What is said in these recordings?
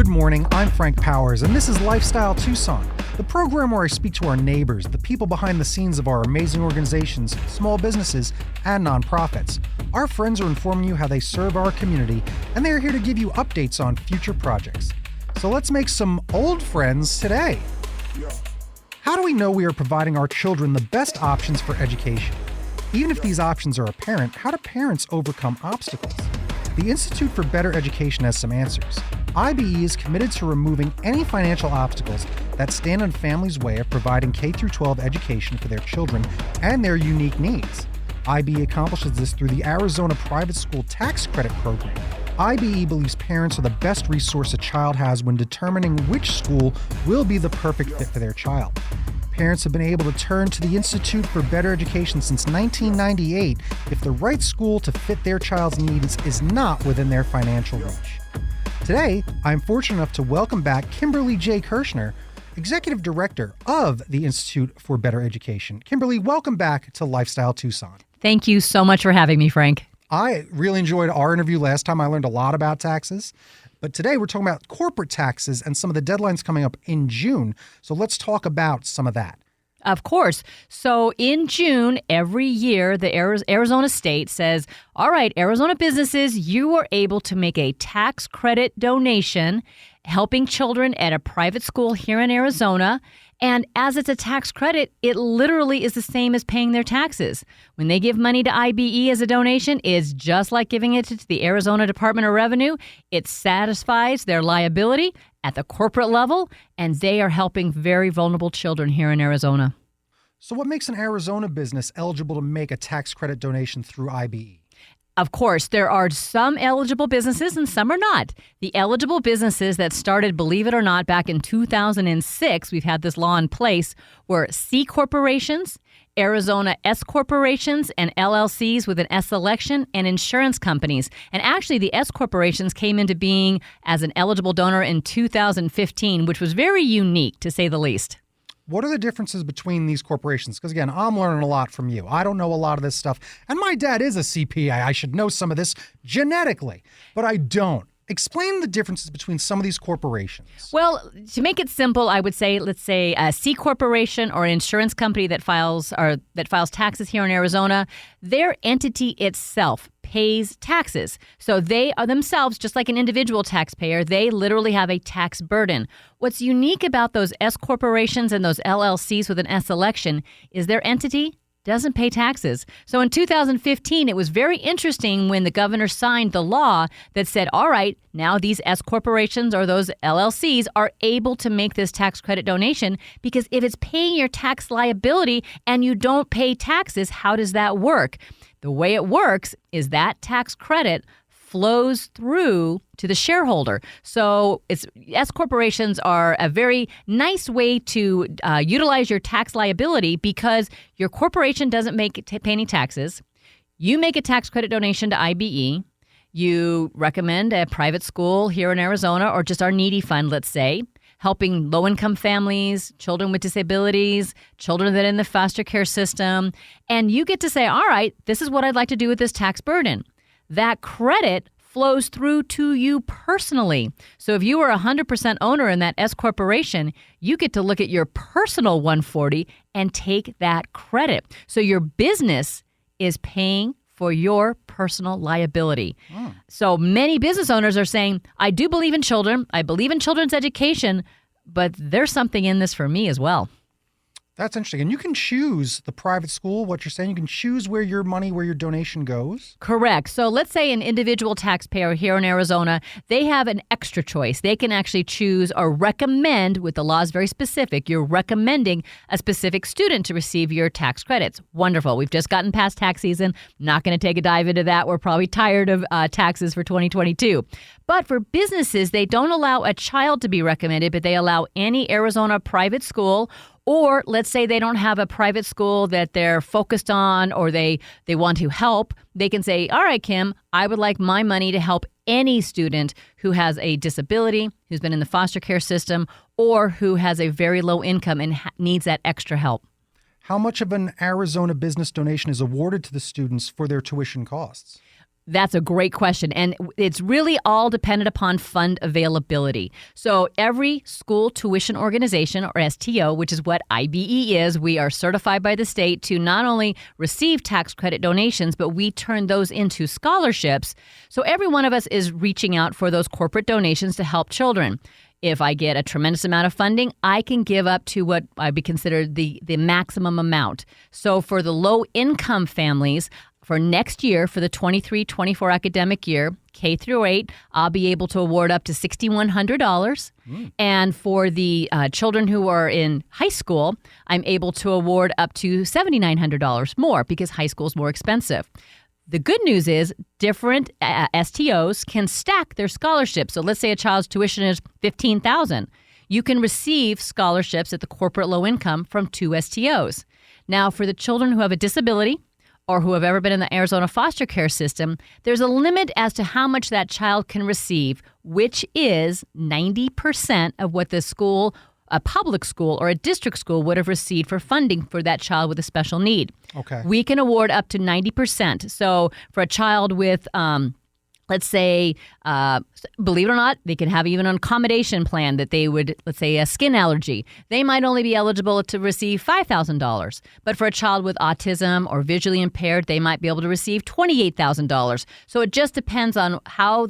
Good morning, I'm Frank Powers, and this is Lifestyle Tucson, the program where I speak to our neighbors, the people behind the scenes of our amazing organizations, small businesses, and nonprofits. Our friends are informing you how they serve our community, and they are here to give you updates on future projects. So let's make some old friends today. How do we know we are providing our children the best options for education? Even if these options are apparent, how do parents overcome obstacles? The Institute for Better Education has some answers. IBE is committed to removing any financial obstacles that stand in families' way of providing K-12 education for their children and their unique needs. IBE accomplishes this through the Arizona Private School Tax Credit Program. IBE believes parents are the best resource a child has when determining which school will be the perfect fit for their child. Parents have been able to turn to the Institute for Better Education since 1998 if the right school to fit their child's needs is not within their financial reach. Today, I'm fortunate enough to welcome back Kimberly J. Kirshner, Executive Director of the Institute for Better Education. Kimberly, welcome back to Lifestyle Tucson. Thank you so much for having me, Frank. I really enjoyed our interview last time. I learned a lot about taxes. But today we're talking about corporate taxes and some of the deadlines coming up in June. So let's talk about some of that. Of course. So in June, every year, the Arizona state says, all right, Arizona businesses, you are able to make a tax credit donation helping children at a private school here in Arizona. And as it's a tax credit, it literally is the same as paying their taxes. When they give money to IBE as a donation, it's just like giving it to the Arizona Department of Revenue. It satisfies their liability at the corporate level, and they are helping very vulnerable children here in Arizona. So what makes an Arizona business eligible to make a tax credit donation through IBE? Of course, there are some eligible businesses and some are not. The eligible businesses that started, believe it or not, back in 2006, we've had this law in place, were C corporations, Arizona S corporations, and LLCs with an S election, and insurance companies. And actually, the S corporations came into being as an eligible donor in 2015, which was very unique, to say the least. What are the differences between these corporations? Because again, I'm learning a lot from you. I don't know a lot of this stuff. And my dad is a CPA. I should know some of this genetically, but I don't. Explain the differences between some of these corporations. Well, to make it simple, I would say, let's say a C corporation or an insurance company that files taxes here in Arizona, their entity itself pays taxes. So they are themselves, just like an individual taxpayer, they literally have a tax burden. What's unique about those S corporations and those LLCs with an S election is their entity doesn't pay taxes. So in 2015, it was very interesting when the governor signed the law that said, all right, now these S corporations or those LLCs are able to make this tax credit donation, because if it's paying your tax liability and you don't pay taxes, how does that work? The way it works is that tax credit flows through to the shareholder. So S corporations are a very nice way to utilize your tax liability, because your corporation doesn't pay any taxes. You make a tax credit donation to IBE. You recommend a private school here in Arizona, or just our needy fund, let's say, helping low-income families, children with disabilities, children that are in the foster care system. And you get to say, all right, this is what I'd like to do with this tax burden. That credit flows through to you personally. So if you are a 100% owner in that S corporation, you get to look at your personal 140 and take that credit. So your business is paying for your personal liability. So many business owners are saying, I do believe in children. I believe in children's education, but there's something in this for me as well. That's interesting. And you can choose the private school, what you're saying. You can choose where your donation goes. Correct. So let's say an individual taxpayer here in Arizona, they have an extra choice. They can actually choose or recommend, with the law is very specific, you're recommending a specific student to receive your tax credits. Wonderful. We've just gotten past tax season. Not going to take a dive into that. We're probably tired of taxes for 2022. But for businesses, they don't allow a child to be recommended, but they allow any Arizona private school. Or let's say they don't have a private school that they're focused on, or they want to help. They can say, all right, Kim, I would like my money to help any student who has a disability, who's been in the foster care system, or who has a very low income and needs that extra help. How much of an Arizona business donation is awarded to the students for their tuition costs? That's a great question. And it's really all dependent upon fund availability. So every school tuition organization, or STO, which is what IBE is, we are certified by the state to not only receive tax credit donations, but we turn those into scholarships. So every one of us is reaching out for those corporate donations to help children. If I get a tremendous amount of funding, I can give up to what would be considered the maximum amount. So for the low-income families, for next year, for the 23-24 academic year, K through 8, I'll be able to award up to $6,100. And for the children who are in high school, I'm able to award up to $7,900 more because high school is more expensive. The good news is different STOs can stack their scholarships. So let's say a child's tuition is $15,000. You can receive scholarships at the corporate low income from 2 STOs. Now, for the children who have a disability or who have ever been in the Arizona foster care system, there's a limit as to how much that child can receive, which is 90% of what the school, a public school or a district school, would have received for funding for that child with a special need. Okay. We can award up to 90%. So for a child with let's say, believe it or not, they can have even an accommodation plan that they would, let's say, a skin allergy. They might only be eligible to receive $5,000. But for a child with autism or visually impaired, they might be able to receive $28,000. So it just depends on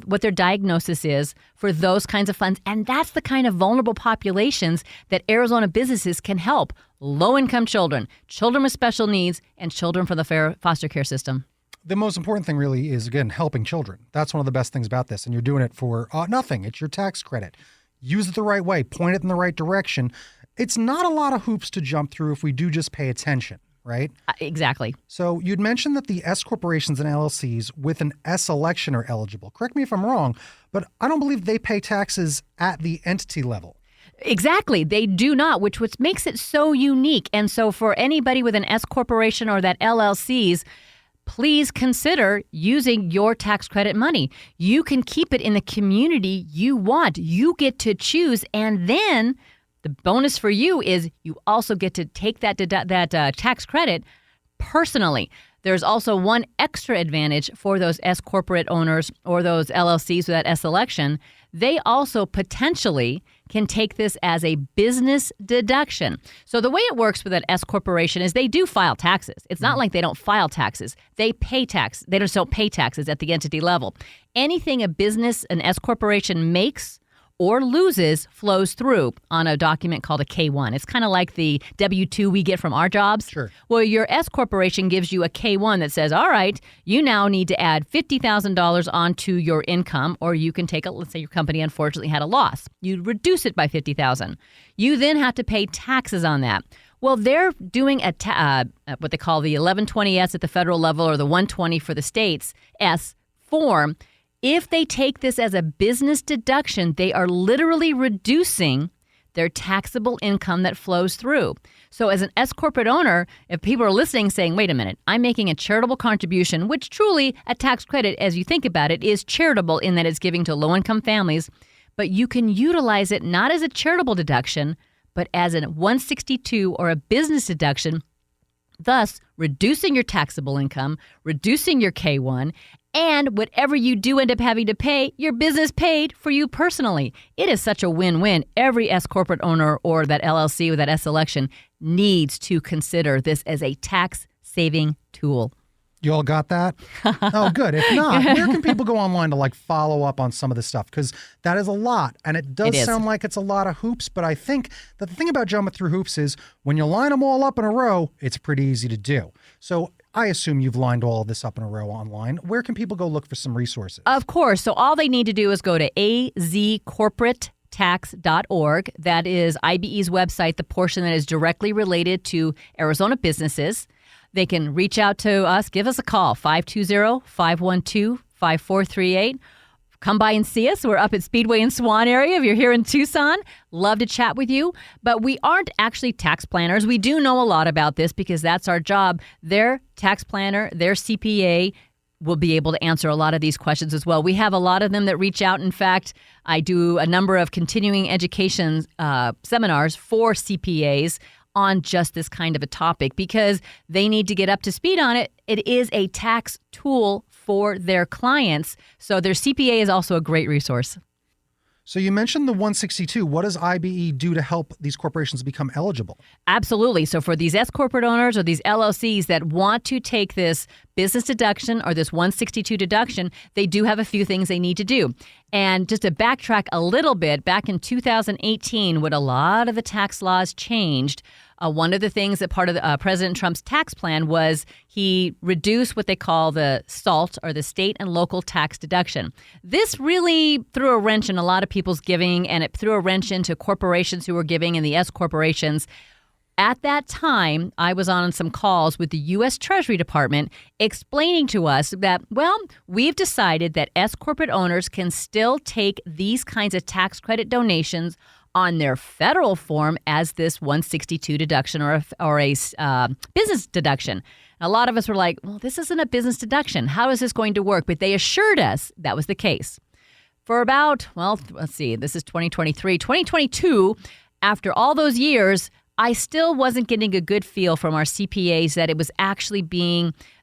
what their diagnosis is for those kinds of funds. And that's the kind of vulnerable populations that Arizona businesses can help. Low-income children, children with special needs, and children from the foster care system. The most important thing really is, again, helping children. That's one of the best things about this. And you're doing it for nothing. It's your tax credit. Use it the right way. Point it in the right direction. It's not a lot of hoops to jump through if we do just pay attention, right? Exactly. So you'd mentioned that the S corporations and LLCs with an S election are eligible. Correct me if I'm wrong, but I don't believe they pay taxes at the entity level. Exactly. They do not, which makes it so unique. And so for anybody with an S corporation or that LLCs, please consider using your tax credit money. You can keep it in the community you want. You get to choose. And then the bonus for you is you also get to take that tax credit personally. There's also one extra advantage for those S corporate owners or those LLCs with that S election. They also potentially can take this as a business deduction. So the way it works with an S corporation is they do file taxes. It's not like they don't file taxes. They pay tax. They just don't pay taxes at the entity level. Anything a business, an S corporation makes or loses flows through on a document called a K-1. It's kind of like the W-2 we get from our jobs. Sure. Well, your S corporation gives you a K-1 that says, all right, you now need to add $50,000 onto your income, or you can take let's say your company unfortunately had a loss. You reduce it by $50,000. You then have to pay taxes on that. Well, they're doing what they call the 1120S at the federal level or the 120 for the states S form. If they take this as a business deduction, they are literally reducing their taxable income that flows through. So as an S corporate owner, if people are listening saying, wait a minute, I'm making a charitable contribution, which truly a tax credit, as you think about it, is charitable in that it's giving to low-income families, but you can utilize it not as a charitable deduction, but as a 162 or a business deduction, thus reducing your taxable income, reducing your K-1, and whatever you do end up having to pay, your business paid for you personally. It is such a win-win. Every S corporate owner or that LLC or that S election needs to consider this as a tax-saving tool. You all got that? Oh, good. If not, where can people go online to follow up on some of this stuff? Because that is a lot, and it does sound like it's a lot of hoops, but I think that the thing about jumping through hoops is when you line them all up in a row, it's pretty easy to do. So I assume you've lined all of this up in a row online. Where can people go look for some resources? Of course. So all they need to do is go to azcorporatetax.org. That is IBE's website, the portion that is directly related to Arizona businesses. They can reach out to us, give us a call, 520-512-5438. Come by and see us. We're up at Speedway and Swan area. If you're here in Tucson, love to chat with you. But we aren't actually tax planners. We do know a lot about this because that's our job. Their tax planner, their CPA will be able to answer a lot of these questions as well. We have a lot of them that reach out. In fact, I do a number of continuing education seminars for CPAs on just this kind of a topic because they need to get up to speed on it. It is a tax tool for their clients. So their CPA is also a great resource. So you mentioned the 162. What does IBE do to help these corporations become eligible? Absolutely. So for these S corporate owners or these LLCs that want to take this business deduction or this 162 deduction, they do have a few things they need to do. And just to backtrack a little bit, back in 2018, when a lot of the tax laws changed, one of the things that part of President Trump's tax plan was he reduced what they call the SALT, or the state and local tax deduction. This really threw a wrench in a lot of people's giving, and it threw a wrench into corporations who were giving and the S corporations. At that time, I was on some calls with the U.S. Treasury Department explaining to us that, well, we've decided that S corporate owners can still take these kinds of tax credit donations on their federal form as this 162 deduction or a business deduction. A lot of us were like, well, this isn't a business deduction. How is this going to work? But they assured us that was the case. For about, well, let's see, this is 2023, 2022, after all those years, I still wasn't getting a good feel from our CPAs that it was actually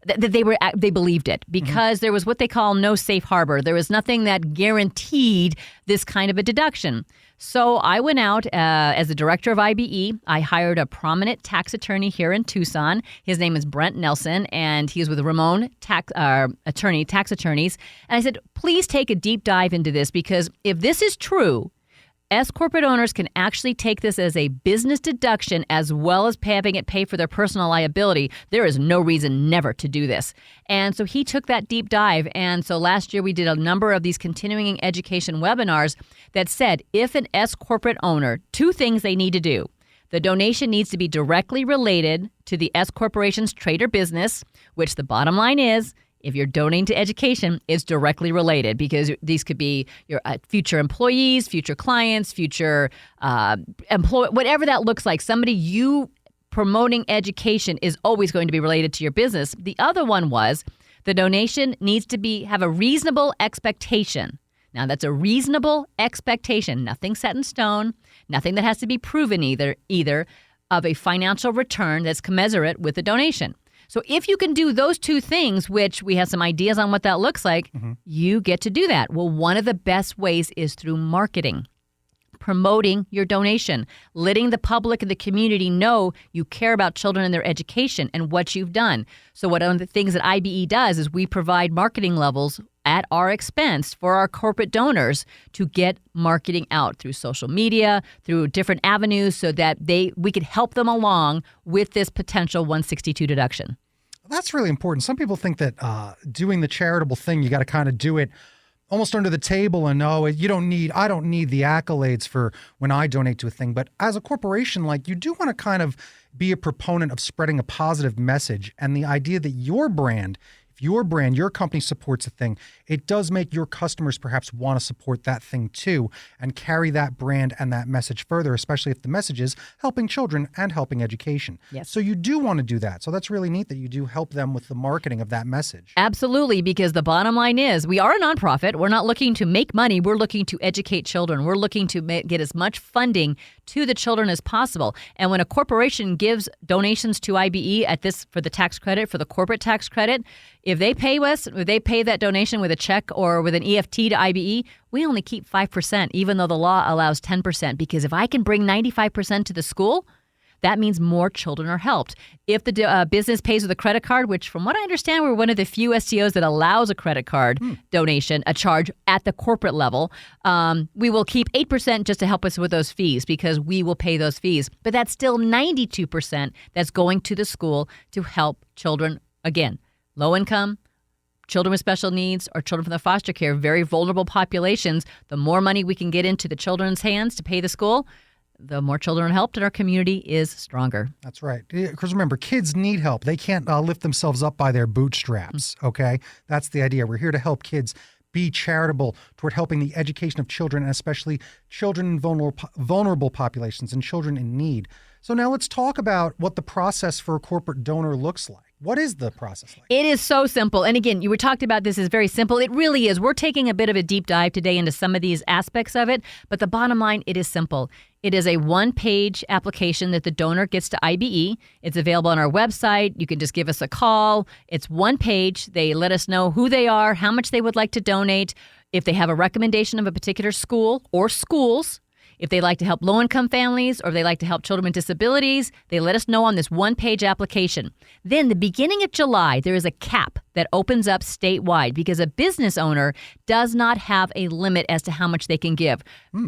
that they believed it, because there was what they call no safe harbor. There was nothing that guaranteed this kind of a deduction. So I went out as the director of IBE. I hired a prominent tax attorney here in Tucson. His name is Brent Nelson, and he's with Ramon tax attorneys. And I said, please take a deep dive into this, because if this is true, S corporate owners can actually take this as a business deduction as well as having it pay for their personal liability. There is no reason never to do this. And so he took that deep dive. And so last year we did a number of these continuing education webinars that said if an S corporate owner, two things they need to do. The donation needs to be directly related to the S corporation's trade or business, which the bottom line is, if you're donating to education, it's directly related, because these could be your future employees, future clients, future whatever that looks like. Somebody you promoting education is always going to be related to your business. The other one was the donation needs to have a reasonable expectation. Now, that's a reasonable expectation, nothing set in stone, nothing that has to be proven either of a financial return that's commensurate with the donation. So if you can do those two things, which we have some ideas on what that looks like, you get to do that. Well, one of the best ways is through marketing, promoting your donation, letting the public and the community know you care about children and their education and what you've done. So one of the things that IBE does is we provide marketing levels at our expense for our corporate donors to get marketing out through social media, through different avenues, so that we could help them along with this potential 162 deduction. That's really important. Some people think that doing the charitable thing, you got to kind of do it almost under the table, and I don't need the accolades for when I donate to a thing. But as a corporation, you do want to kind of be a proponent of spreading a positive message, and the idea that your brand, your company supports a thing, it does make your customers perhaps want to support that thing too and carry that brand and that message further, especially if the message is helping children and helping education. Yes. So you do want to do that. So that's really neat that you do help them with the marketing of that message. Absolutely, because the bottom line is we are a nonprofit. We're not looking to make money. We're looking to educate children. We're looking to get as much funding to the children as possible. And when a corporation gives donations to IBE for the tax credit, for the corporate tax credit, if they pay that donation with a check or with an EFT to IBE, we only keep 5%, even though the law allows 10%. Because if I can bring 95% to the school, that means more children are helped. If the business pays with a credit card, which from what I understand, we're one of the few STOs that allows a credit card donation, a charge at the corporate level, we will keep 8% just to help us with those fees, because we will pay those fees. But that's still 92% that's going to the school to help children, again, low income, children with special needs, or children from the foster care, very vulnerable populations. The more money we can get into the children's hands to pay the school, the more children are helped and our community is stronger. That's right. Because remember, kids need help. They can't lift themselves up by their bootstraps, okay? That's the idea. We're here to help kids be charitable toward helping the education of children, and especially children in vulnerable populations and children in need. So now let's talk about what the process for a corporate donor looks like. What is the process like? It is so simple. And again, you were talking about this is very simple. It really is. We're taking a bit of a deep dive today into some of these aspects of it. But the bottom line, it is simple. It is a one-page application that the donor gets to IBE. It's available on our website. You can just give us a call. It's one page. They let us know who they are, how much they would like to donate, if they have a recommendation of a particular school or schools. If they like to help low-income families or if they like to help children with disabilities, they let us know on this one-page application. Then the beginning of July, there is a cap that opens up statewide because a business owner does not have a limit as to how much they can give.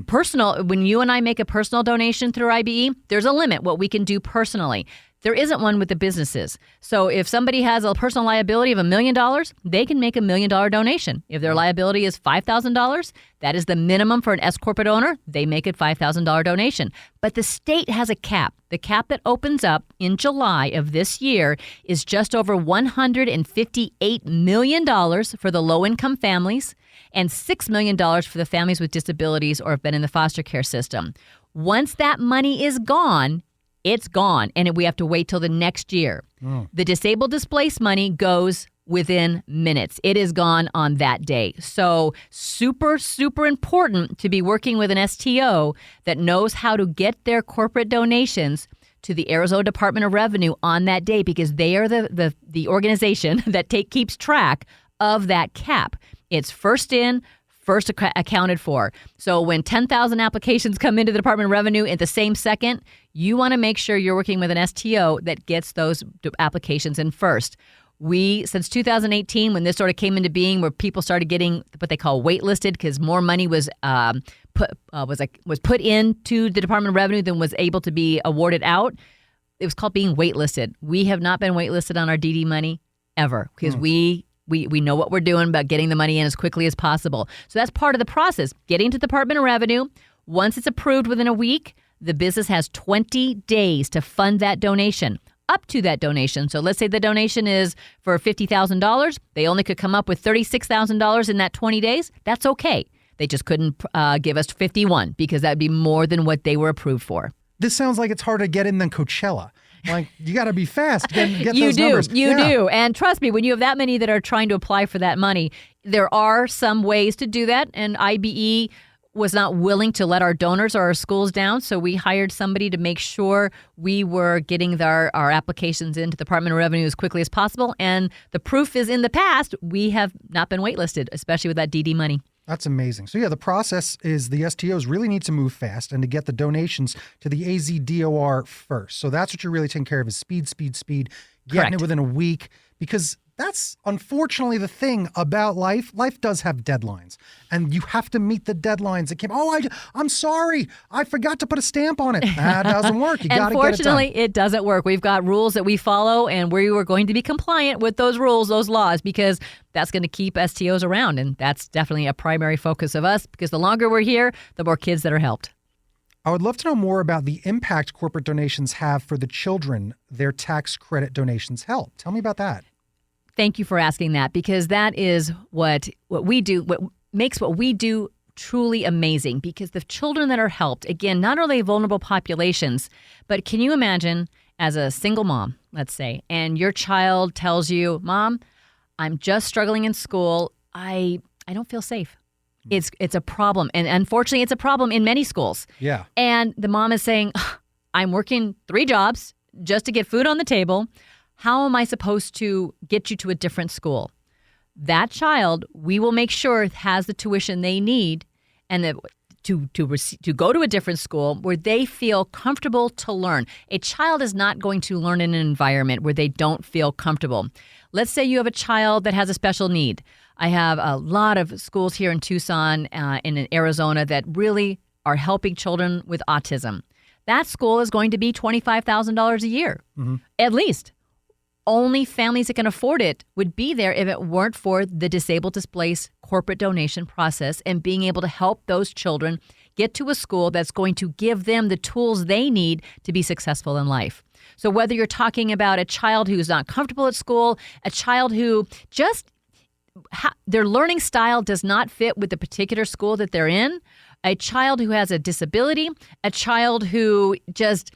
Personal, when you and I make a personal donation through IBE, there's a limit what we can do personally. There isn't one with the businesses. So if somebody has a personal liability of $1 million, they can make $1 million donation. If their liability is $5,000, that is the minimum for an S corporate owner. They make a $5,000 donation. But the state has a cap. The cap that opens up in July of this year is just over $158 million for the low-income families and $6 million for the families with disabilities or have been in the foster care system. Once that money is gone, it's gone, and we have to wait till the next year. The disabled displaced money goes within minutes. It is gone on that day. So super, super important to be working with an STO that knows how to get their corporate donations to the Arizona Department of Revenue on that day because they are the organization that keeps track of that cap. It's first in, first accounted for. So when 10,000 applications come into the Department of Revenue at the same second, you want to make sure you're working with an STO that gets those applications in first. Since 2018, when this sort of came into being, where people started getting what they call waitlisted because more money was put into the Department of Revenue than was able to be awarded out, it was called being waitlisted. We have not been waitlisted on our DD money ever because we know what we're doing about getting the money in as quickly as possible. So that's part of the process. Getting to the Department of Revenue. Once it's approved within a week, the business has 20 days to fund that donation, up to that donation. So let's say the donation is for $50,000. They only could come up with $36,000 in that 20 days. That's okay. They just couldn't give us 51 because that would be more than what they were approved for. This sounds like it's harder to get in than Coachella. Like, you got to be fast to get those numbers. You do. And trust me, when you have that many that are trying to apply for that money, there are some ways to do that. And IBE was not willing to let our donors or our schools down. So we hired somebody to make sure we were getting our applications into the Department of Revenue as quickly as possible. And the proof is in the past, we have not been waitlisted, especially with that DD money. That's amazing. So, yeah, the process is the STOs really need to move fast and to get the donations to the AZDOR first. So that's what you're really taking care of is speed, getting Correct. it within a week because that's unfortunately the thing about life. Life does have deadlines and you have to meet the deadlines. I'm sorry. I forgot to put a stamp on it. That doesn't work. You got to get it done. Unfortunately, it doesn't work. We've got rules that we follow and we are going to be compliant with those rules, those laws, because that's going to keep STOs around. And that's definitely a primary focus of us because the longer we're here, the more kids that are helped. I would love to know more about the impact corporate donations have for the children their tax credit donations help. Tell me about that. Thank you for asking that because that is what we do, what makes what we do truly amazing because the children that are helped, again, not only vulnerable populations, but can you imagine as a single mom, let's say, and your child tells you, Mom, I'm just struggling in school. I don't feel safe. It's a problem. And unfortunately, it's a problem in many schools. Yeah. And the mom is saying, I'm working 3 jobs just to get food on the table. How am I supposed to get you to a different school? That child, we will make sure has the tuition they need and that to go to a different school where they feel comfortable to learn. A child is not going to learn in an environment where they don't feel comfortable. Let's say you have a child that has a special need. I have a lot of schools here in Tucson and in Arizona that really are helping children with autism. That school is going to be $25,000 a year, at least. Only families that can afford it would be there if it weren't for the disabled displaced corporate donation process and being able to help those children get to a school that's going to give them the tools they need to be successful in life. So whether you're talking about a child who's not comfortable at school, a child who just their learning style does not fit with the particular school that they're in, a child who has a disability, a child who just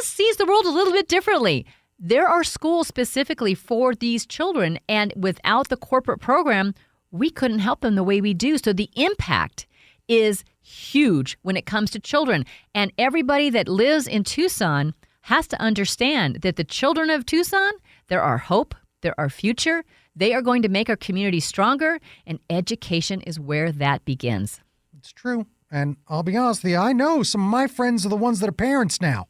sees the world a little bit differently. there are schools specifically for these children. And without the corporate program, we couldn't help them the way we do. So the impact is huge when it comes to children. And everybody that lives in Tucson has to understand that the children of Tucson, they're our hope, they're our future. They are going to make our community stronger, and education is where that begins. It's true. And I'll be honest with you, I know some of my friends are the ones that are parents now.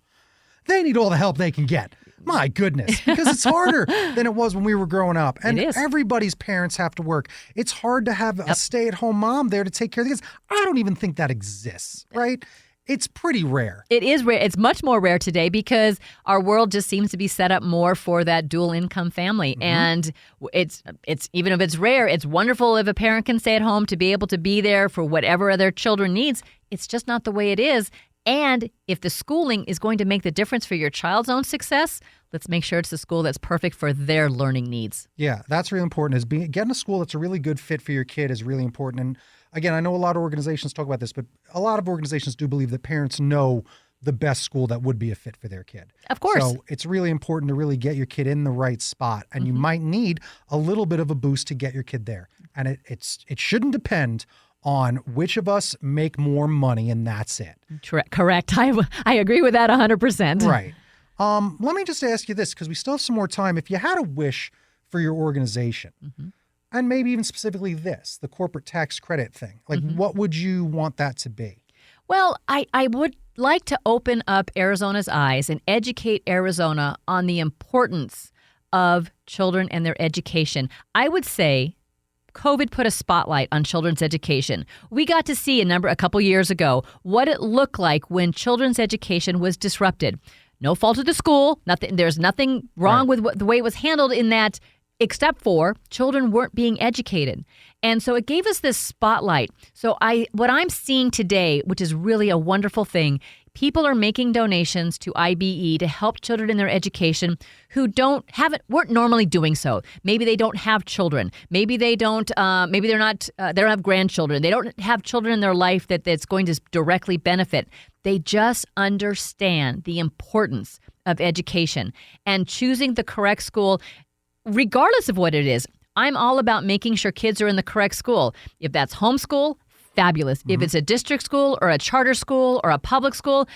They need all the help they can get. My goodness, because it's harder than it was when we were growing up. And It is. everybody's parents have to work. It's hard to have a stay-at-home mom there to take care of the kids. I don't even think that exists, right? It's pretty rare. It is rare. It's much more rare today because our world just seems to be set up more for that dual income family. And it's even if it's rare, it's wonderful if a parent can stay at home to be able to be there for whatever their children needs. It's just not the way it is. And if the schooling is going to make the difference for your child's own success, let's make sure it's the school that's perfect for their learning needs. Yeah, that's really important. Getting a school that's a really good fit for your kid is really important. And again, I know a lot of organizations talk about this, but a lot of organizations do believe that parents know the best school that would be a fit for their kid. Of course. So it's really important to really get your kid in the right spot. And you might need a little bit of a boost to get your kid there. And it shouldn't depend on which of us make more money, and that's it. Correct. I agree with that 100%. Right. Let me just ask you this, because we still have some more time. If you had a wish for your organization, and maybe even specifically this, the corporate tax credit thing, like what would you want that to be? Well, I would like to open up Arizona's eyes and educate Arizona on the importance of children and their education. I would say COVID put a spotlight on children's education. We got to see a couple years ago what it looked like when children's education was disrupted. No fault of the school. There's nothing wrong with the way it was handled in that, except for children weren't being educated. And so it gave us this spotlight. So what I'm seeing today, which is really a wonderful thing, people are making donations to IBE to help children in their education who weren't normally doing so. Maybe they don't have children. Maybe they don't. Maybe they don't have grandchildren. They don't have children in their life that's going to directly benefit. They just understand the importance of education and choosing the correct school, regardless of what it is. I'm all about making sure kids are in the correct school. If that's homeschool, fabulous. If it's a district school or a charter school or a public school,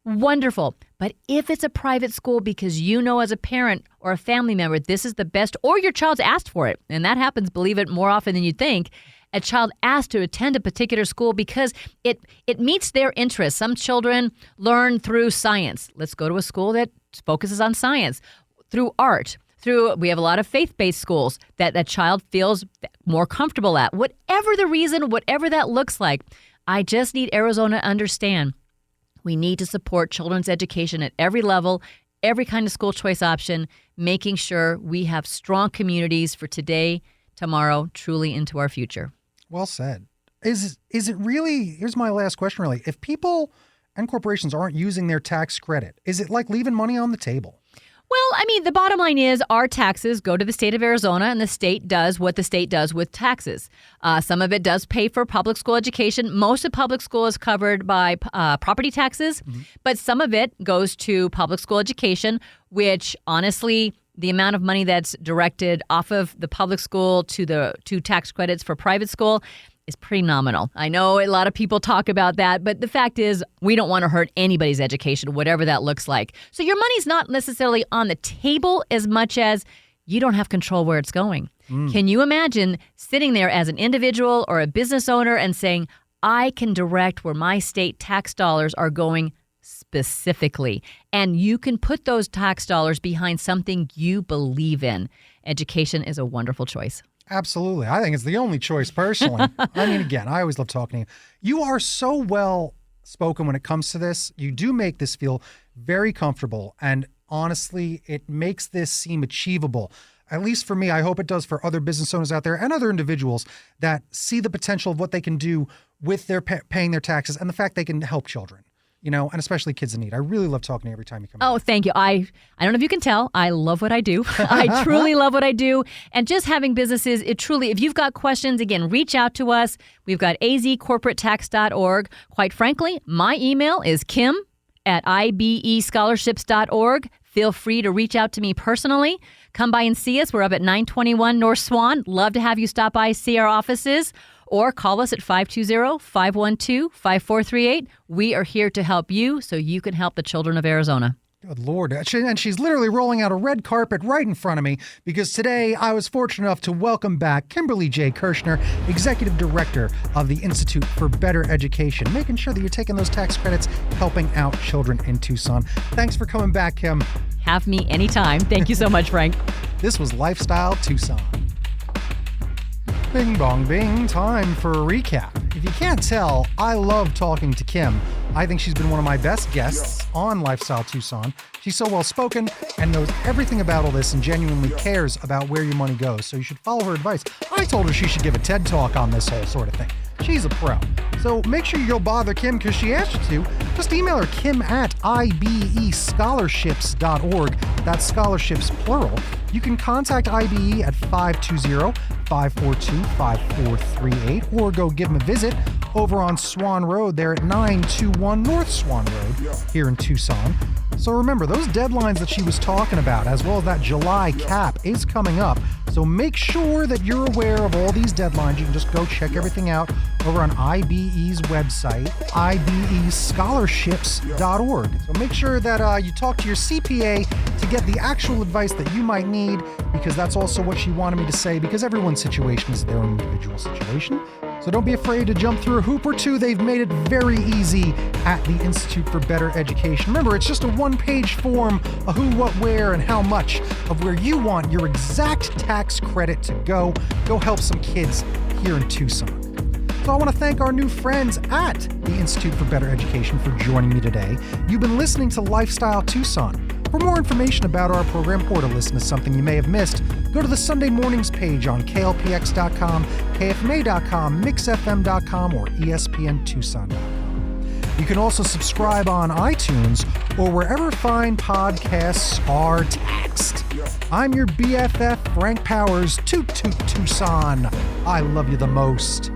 wonderful. But if it's a private school because you know as a parent or a family member this is the best, or your child's asked for it, and that happens, believe it, more often than you think, a child asked to attend a particular school because it meets their interests. Some children learn through science. Let's go to a school that focuses on science. Through art. We have a lot of faith-based schools that a child feels more comfortable at. Whatever the reason, whatever that looks like, I just need Arizona to understand we need to support children's education at every level, every kind of school choice option, making sure we have strong communities for today, tomorrow, truly into our future. Well said. Is it really, here's my last question really, if people and corporations aren't using their tax credit, is it like leaving money on the table? Well, I mean, the bottom line is our taxes go to the state of Arizona, and the state does what the state does with taxes. Some of it does pay for public school education. Most of public school is covered by property taxes, but some of it goes to public school education, which honestly, the amount of money that's directed off of the public school to tax credits for private school is pretty nominal. I know a lot of people talk about that, but the fact is we don't want to hurt anybody's education, whatever that looks like. So your money's not necessarily on the table as much as you don't have control where it's going. Can you imagine sitting there as an individual or a business owner and saying, I can direct where my state tax dollars are going specifically, and you can put those tax dollars behind something you believe in. Education is a wonderful choice. Absolutely. I think it's the only choice personally. I mean, again, I always love talking to you. You are so well spoken when it comes to this. You do make this feel very comfortable. And honestly, it makes this seem achievable. At least for me, I hope it does for other business owners out there and other individuals that see the potential of what they can do with their paying their taxes and the fact they can help children. And especially kids in need. I really love talking to you every time you come. Oh, thank you. I don't know if you can tell, I love what I do. I truly love what I do. And just having businesses, if you've got questions, again, reach out to us. We've got azcorporatetax.org. Quite frankly, my email is kim@ibescholarships.org. feel free to reach out to me personally. Come by and see us. We're up at 921 North Swan. Love to have you stop by, see our offices, or call us at 520-512-5438. We are here to help you so you can help the children of Arizona. Good Lord. And she's literally rolling out a red carpet right in front of me because today I was fortunate enough to welcome back Kimberly J. Kirshner, Executive Director of the Institute for Better Education, making sure that you're taking those tax credits, helping out children in Tucson. Thanks for coming back, Kim. Have me anytime. Thank you so much, Frank. This was Lifestyle Tucson. Bing bong bing, time for a recap. If you can't tell, I love talking to Kim. I think she's been one of my best guests on Lifestyle Tucson. She's so well spoken and knows everything about all this and genuinely cares about where your money goes. So you should follow her advice. I told her she should give a TED Talk on this whole sort of thing. She's a pro. So make sure you go bother Kim because she asked you to. Just email her, Kim at IBEscholarships.org. That's scholarships plural. You can contact IBE at 520-542-5438 or go give them a visit over on Swan Road there at 921 North Swan Road here in Tucson. So remember, those deadlines that she was talking about, as well as that July cap, is coming up. So make sure that you're aware of all these deadlines. You can just go check everything out over on IBE's website, IBEscholarships.org. So make sure that you talk to your CPA to get the actual advice that you might need, because that's also what she wanted me to say, because everyone's situation is their own individual situation. So don't be afraid to jump through a hoop or two. They've made it very easy at the Institute for Better Education. Remember, it's just a one-page form of who, what, where, and how much of where you want your exact tax credit to go. Go help some kids here in Tucson. So I want to thank our new friends at the Institute for Better Education for joining me today. You've been listening to Lifestyle Tucson. For more information about our program or to listen to something you may have missed, go to the Sunday mornings page on klpx.com, kfma.com, mixfm.com, or espntucson.com. You can also subscribe on iTunes or wherever fine podcasts are taxed. I'm your BFF, Frank Powers, Toot Toot Tucson. I love you the most.